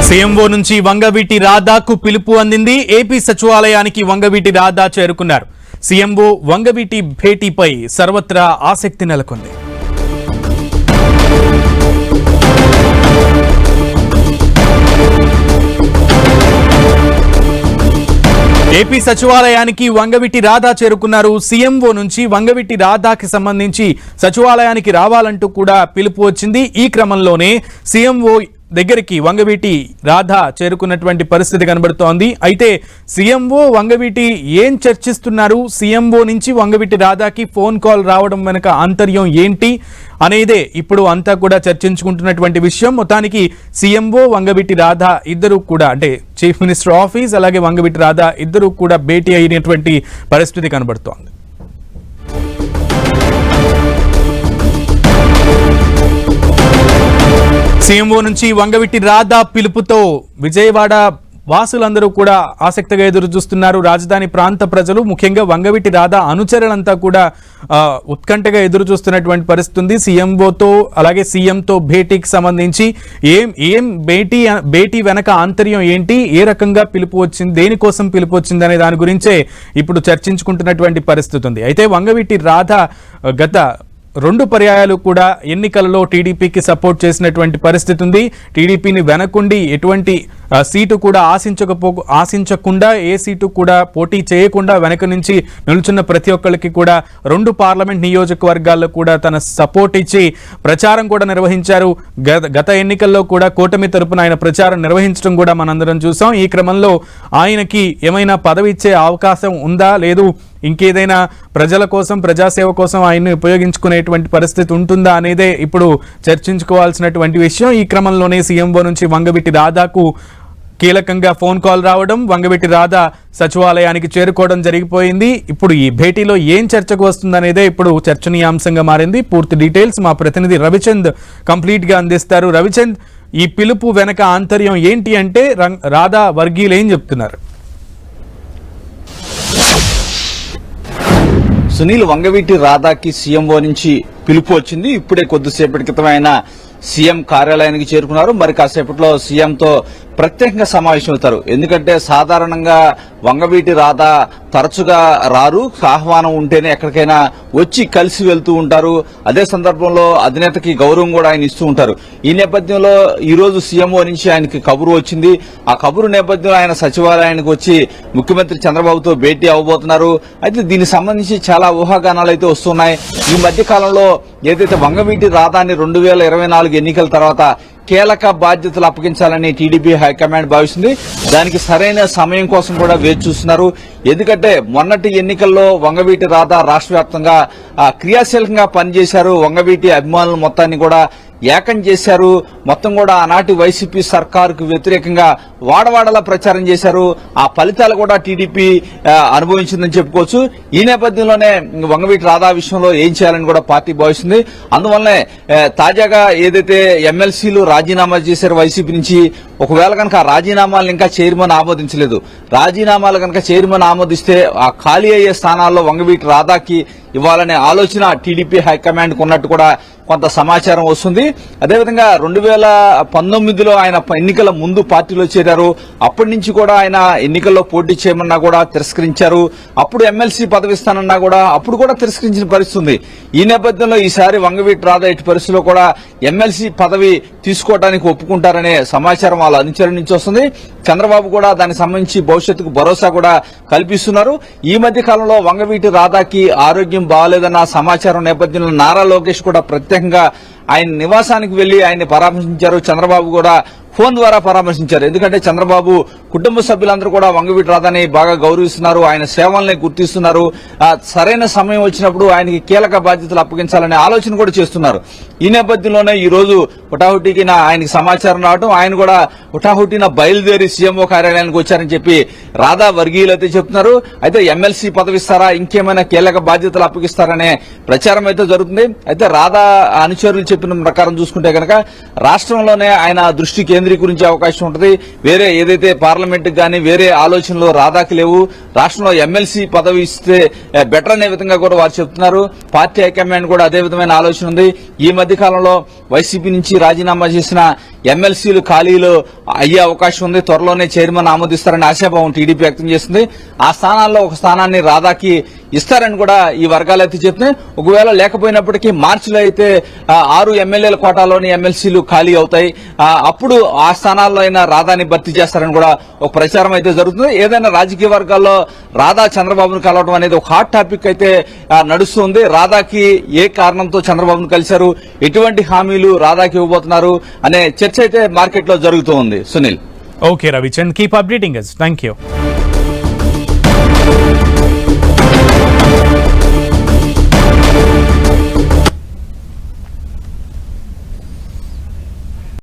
CMO నుంచి వంగవీటి రాధాకు పిలుపు అందింది. ఏపీ సచివాలయానికి వంగవీటి రాధా చేరుకున్నారు. సీఎంఓ వంగవీటి భేటీపై సర్వత్రా ఆసక్తి నెలకొంది. ఏపీ సచివాలయానికి వంగవీటి రాధా చేరుకున్నారు. సీఎంఓ నుంచి వంగవీటి రాధాకి సంబంధించి సచివాలయానికి రావాలంటూ కూడా పిలుపు వచ్చింది. ఈ క్రమంలోనే సీఎంఓ దగ్గరికి వంగవీటి రాధా చేరుకున్నటువంటి పరిస్థితి కనబడుతోంది. అయితే సీఎంఓ వంగవీటి ఏం చర్చిస్తున్నారు, సీఎంఓ నుంచి వంగవీటి రాధాకి ఫోన్ కాల్ రావడం వెనుక ఆంతర్యం ఏంటి అనేదే ఇప్పుడు అంతా కూడా చర్చించుకుంటున్నటువంటి విషయం. మొత్తానికి సీఎంఓ వంగవీటి రాధా ఇద్దరు కూడా, అంటే చీఫ్ మినిస్టర్ ఆఫీస్ అలాగే వంగవీటి రాధా ఇద్దరు కూడా భేటీ అయినటువంటి పరిస్థితి కనబడుతోంది. సీఎంఓ నుంచి వంగవీటి రాధా పిలుపుతో విజయవాడ వాసులందరూ కూడా ఆసక్తిగా ఎదురు చూస్తున్నారు. రాజధాని ప్రాంత ప్రజలు, ముఖ్యంగా వంగవీటి రాధా అనుచరులంతా కూడా ఉత్కంఠగా ఎదురు చూస్తున్నటువంటి పరిస్థితి ఉంది. సీఎంఓతో అలాగే సీఎంతో భేటీకి సంబంధించి ఏం భేటీ వెనక ఆంతర్యం ఏంటి, ఏ రకంగా పిలుపు వచ్చింది, దేనికోసం పిలుపు వచ్చింది అనే దాని గురించే ఇప్పుడు చర్చించుకుంటున్నటువంటి పరిస్థితి ఉంది. అయితే వంగవీటి రాధా గత 2 పర్యాయాలు కూడా ఎన్నికలలో టీడీపీకి సపోర్ట్ చేసినటువంటి పరిస్థితి ఉంది. టీడీపీని వెనకుండి ఎటువంటి సీటు కూడా ఆశించకుండా ఏ సీటు కూడా పోటీ చేయకుండా వెనక నుంచి నిలుచున్న ప్రతి ఒక్కరికి కూడా 2 పార్లమెంట్ నియోజకవర్గాల్లో కూడా తన సపోర్ట్ ఇచ్చి ప్రచారం కూడా నిర్వహించారు. గత ఎన్నికల్లో కూడా కూటమి తరపున ఆయన ప్రచారం నిర్వహించడం కూడా మనందరం చూసాం. ఈ క్రమంలో ఆయనకి ఏమైనా పదవి ఇచ్చే అవకాశం ఉందా, లేదు ఇంకేదైనా ప్రజల కోసం, ప్రజాసేవ కోసం ఆయన్ని ఉపయోగించుకునేటువంటి పరిస్థితి ఉంటుందా అనేదే ఇప్పుడు చర్చించుకోవాల్సినటువంటి విషయం. ఈ క్రమంలోనే సీఎంఓ నుంచి వంగవీటి రాధాకు కీలకంగా ఫోన్ కాల్ రావడం, వంగవీటి రాధా సచివాలయానికి చేరుకోవడం జరిగిపోయింది. ఇప్పుడు ఈ భేటీలో ఏం చర్చకు వస్తుందనేదే ఇప్పుడు చర్చనీయాంశంగా మారింది. పూర్తి డీటెయిల్స్ మా ప్రతినిధి రవిచంద్ కంప్లీట్ గా అందిస్తారు. రవిచంద్, ఈ పిలుపు వెనక ఆంతర్యం ఏంటి అంటే రాధా వర్గీయులు ఏం చెప్తున్నారు? సునీల్, వంగవీటి రాధాకి సీఎంఓ నుంచి పిలుపు వచ్చింది. ఇప్పుడే కొద్దిసేపటి క్రితం ఆయన సీఎం కార్యాలయానికి చేరుకున్నారు. మరి కాసేపట్లో సీఎంతో ప్రత్యేకంగా సమావేశం అవుతారు. ఎందుకంటే సాధారణంగా వంగవీటి రాధా తరచుగా రారు, ఆహ్వానం ఉంటేనే ఎక్కడికైనా వచ్చి కలిసి వెళ్తూ ఉంటారు. అదే సందర్భంలో అధినేతకి గౌరవం కూడా ఆయన ఇస్తూ ఉంటారు. ఈ నేపథ్యంలో ఈ రోజు సీఎంఓ నుంచి ఆయనకి కబురు వచ్చింది. ఆ కబురు నేపథ్యంలో ఆయన సచివాలయానికి వచ్చి ముఖ్యమంత్రి చంద్రబాబుతో భేటీ అవ్వబోతున్నారు. అయితే దీనికి సంబంధించి చాలా ఊహాగానాలు అయితే వస్తున్నాయి. ఈ మధ్య కాలంలో ఏదైతే వంగవీటి రాధాని 2024 ఎన్నికల తర్వాత కీలక బాధ్యతలు అప్పగించాలని టీడీపీ హైకమాండ్ భావిస్తుంది. దానికి సరైన సమయం కోసం కూడా వేచి చూస్తున్నారు. ఎందుకంటే మొన్నటి ఎన్నికల్లో వంగవీటి రాధా రాష్ట్ర వ్యాప్తంగా క్రియాశీలకంగా పనిచేశారు. వంగవీటి అభిమానులు మొత్తాన్ని కూడా ఏకం చేశారు. మొత్తం కూడా ఆనాటి వైసీపీ సర్కారుకు వ్యతిరేకంగా వాడవాడలా ప్రచారం చేశారు. ఆ ఫలితాలు కూడా టీడీపీ అనుభవించిందని చెప్పుకోవచ్చు. ఈ నేపథ్యంలోనే వంగవీటి రాధా విషయంలో ఏం చేయాలని కూడా పార్టీ భావిస్తుంది. అందువల్లనే తాజాగా ఏదైతే ఎమ్మెల్సీలు రాజీనామా చేశారు వైసీపీ నుంచి, ఒకవేళ కనుక ఆ రాజీనామాలను ఇంకా చైర్మన్ ఆమోదించలేదు, రాజీనామాలు కనుక చైర్మన్ ఆమోదిస్తే ఆ ఖాళీ అయ్యే స్థానాల్లో వంగవీటి రాధాకి ఇవ్వాలనే ఆలోచన టీడీపీ హైకమాండ్ ఉన్నట్టు కూడా కొంత సమాచారం వస్తుంది. అదేవిధంగా 2019లో ఆయన ఎన్నికల ముందు పార్టీలో చేరారు. అప్పటి నుంచి కూడా ఆయన ఎన్నికల్లో పోటీ చేయమన్నా కూడా తిరస్కరించారు. అప్పుడు ఎమ్మెల్సీ పదవి ఇస్తానన్నా కూడా అప్పుడు కూడా తిరస్కరించిన పరిస్థితి ఉంది. ఈ నేపథ్యంలో ఈసారి వంగవీటి రాధా ఎట్టి పరిస్థితుల్లో కూడా ఎమ్మెల్సీ పదవి తీసుకోవడానికి ఒప్పుకుంటారనే సమాచారం వాళ్ళ అనుచరుల నుంచి వస్తుంది. చంద్రబాబు కూడా దానికి సంబంధించి భవిష్యత్తుకు భరోసా కూడా కల్పిస్తున్నారు. ఈ మధ్య కాలంలో వంగవీటి రాధాకి ఆరోగ్యం బాగాలేదన్న సమాచారం నేపథ్యంలో నారా లోకేష్ కూడా ప్రత్యేకంగా ఆయన నివాసానికి వెళ్లి ఆయన్ని పరామర్శించారు. చంద్రబాబు కూడా ఫోన్ ద్వారా పరామర్శించారు. ఎందుకంటే చంద్రబాబు కుటుంబ సభ్యులందరూ కూడా వంగవీటి రాధాని బాగా గౌరవిస్తున్నారు, ఆయన సేవల్ని గుర్తిస్తున్నారు. సరైన సమయం వచ్చినప్పుడు ఆయనకి కీలక బాధ్యతలు అప్పగించాలనే ఆలోచన కూడా చేస్తున్నారు. ఈ నేపథ్యంలోనే ఈ రోజు హుటాహుటికి ఆయనకి సమాచారం రావడం, ఆయన కూడా హుటాహుటిన బయలుదేరి సీఎంఓ కార్యాలయానికి వచ్చారని చెప్పి రాధా వర్గీయులు అయితే చెప్తున్నారు. అయితే ఎమ్మెల్సీ పదవిస్తారా, ఇంకేమైనా కీలక బాధ్యతలు అప్పగిస్తారనే ప్రచారం అయితే జరుగుతుంది. అయితే రాధా అనుచరులు చెప్పిన ప్రకారం చూసుకుంటే కనుక రాష్ట్రంలోనే ఆయన దృష్టి కేంద్రీకరించే అవకాశం ఉంటుంది. వేరే ఏదైతే పార్లమెంట్ గానీ వేరే ఆలోచనలు రాధాకి లేవు. రాష్ట్రంలో ఎమ్మెల్సీ పదవి ఇస్తే బెటర్ అనే విధంగా కూడా వారు చెప్తున్నారు. పార్టీ హైకమాండ్ కూడా అదే విధమైన ఆలోచన ఉంది. ఈ మధ్య కాలంలో వైసీపీ నుంచి రాజీనామా చేసిన ఎమ్మెల్సీలు ఖాళీలు అయ్యే అవకాశం ఉంది. త్వరలోనే చైర్మన్ ఆమోదిస్తారని ఆశాభావం టీడీపీ వ్యక్తం చేస్తుంది. ఆ స్థానాల్లో ఒక స్థానాన్ని రాధాకి ఇస్తారని కూడా ఈ వర్గాలు అయితే చెప్తున్నాయి. ఒకవేళ లేకపోయినప్పటికీ మార్చిలో అయితే 6 ఎమ్మెల్యేల కోటాలోని ఎమ్మెల్సీలు ఖాళీ అవుతాయి. అప్పుడు ఆ స్థానాల్లో అయినా రాధాని భర్తీ చేస్తారని కూడా ఒక ప్రచారం అయితే జరుగుతుంది. ఏదైనా రాజకీయ వర్గాల్లో రాధా చంద్రబాబును కలవడం అనేది ఒక హాట్ టాపిక్ అయితే నడుస్తుంది. రాధాకి ఏ కారణంతో చంద్రబాబును కలిశారు, ఎటువంటి హామీలు రాధాకి ఇవ్వబోతున్నారు అనే చర్చ అయితే మార్కెట్లో జరుగుతూ ఉంది. Sunil. Okay Ravichand, keep updating us. Thank you.